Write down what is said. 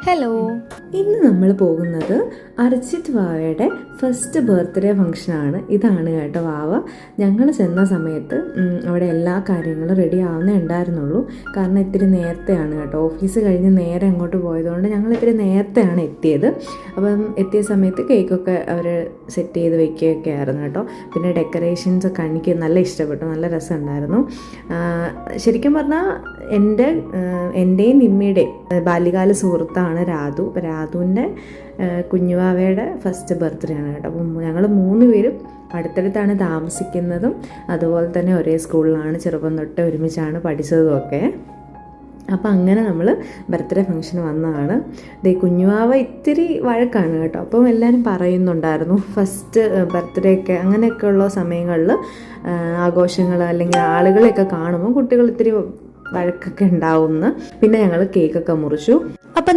Hello, ഇന്ന് നമ്മൾ പോകുന്നത് അർച്ചിത് വാവയുടെ ഫസ്റ്റ് ബർത്ത്ഡേ ഫംഗ്ഷനാണ്. ഇതാണ് കേട്ടോ വാവ. ഞങ്ങൾ ചെന്ന സമയത്ത് അവിടെ എല്ലാ കാര്യങ്ങളും റെഡി ആവുന്നേ ഉണ്ടായിരുന്നുള്ളൂ. കാരണം ഇത്തിരി നേരത്തെയാണ് കേട്ടോ, ഓഫീസ് കഴിഞ്ഞ് നേരെ അങ്ങോട്ട് പോയതുകൊണ്ട് ഞങ്ങൾ ഇത്തിരി നേരത്തെയാണ് എത്തിയത്. അപ്പം എത്തിയ സമയത്ത് കേക്കൊക്കെ അവർ സെറ്റ് ചെയ്ത് വെക്കുകയൊക്കെ ആയിരുന്നു കേട്ടോ. പിന്നെ ഡെക്കറേഷൻസ് ഒക്കെ എനിക്ക് നല്ല ഇഷ്ടപ്പെട്ടു, നല്ല രസമുണ്ടായിരുന്നു. ശരിക്കും പറഞ്ഞാൽ എൻ്റെയും നിമ്മിയുടെയും ബാല്യകാല സുഹൃത്താണ് രാധു. അപ്പോൾ രാധുവിൻ്റെ കുഞ്ഞുവാവയുടെ ഫസ്റ്റ് ബർത്ത്ഡേ ആണ് കേട്ടോ. അപ്പം ഞങ്ങൾ 3 പേരും അടുത്തടുത്താണ് താമസിക്കുന്നതും, അതുപോലെ തന്നെ ഒരേ സ്കൂളിലാണ് ചെറുപ്പം തൊട്ട് ഒരുമിച്ചാണ് പഠിച്ചതും ഒക്കെ. അപ്പം അങ്ങനെ നമ്മൾ ബർത്ത്ഡേ ഫംഗ്ഷന് വന്നതാണ്. കുഞ്ഞുവാവ ഇത്തിരി വഴക്കാണ് കേട്ടോ. അപ്പം എല്ലാവരും പറയുന്നുണ്ടായിരുന്നു ഫസ്റ്റ് ബർത്ത്ഡേ ഒക്കെ അങ്ങനെയൊക്കെ ഉള്ള സമയങ്ങളിൽ ആഘോഷങ്ങൾ അല്ലെങ്കിൽ ആളുകളെയൊക്കെ കാണുമ്പോൾ കുട്ടികൾ ഇത്തിരി വഴക്കൊക്കെ ഉണ്ടാവുമെന്ന്. പിന്നെ ഞങ്ങൾ കേക്കൊക്കെ മുറിച്ചു. അപ്പം